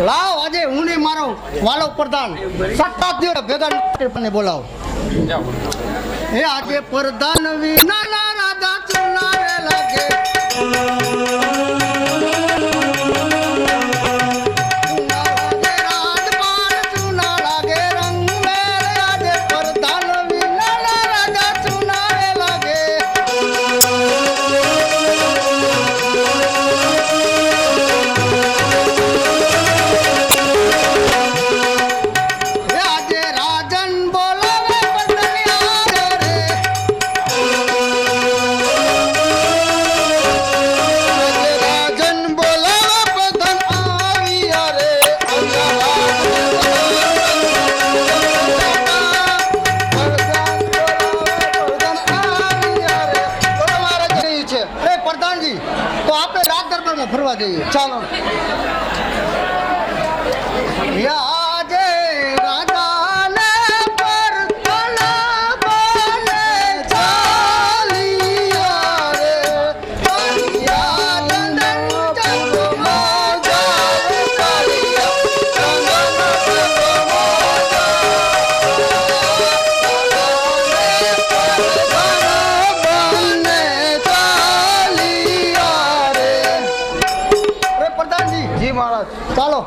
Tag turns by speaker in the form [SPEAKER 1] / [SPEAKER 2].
[SPEAKER 1] લાવ આજે હું ને મારો વાલો પ્રધાન સત્તા દિવસ ભેગા બોલાવો. એ આજે પ્રધાન વિના ના રાજા ચુનારે લાગે. ફરવા જઈએ ચાલો. આજે રાજાને પરતલા બને ચાલિયા રે ચાલિયા નંદન ચંદ્રમો જાવે ચાલિયા નંદન ચંદ્રમો ચાલો.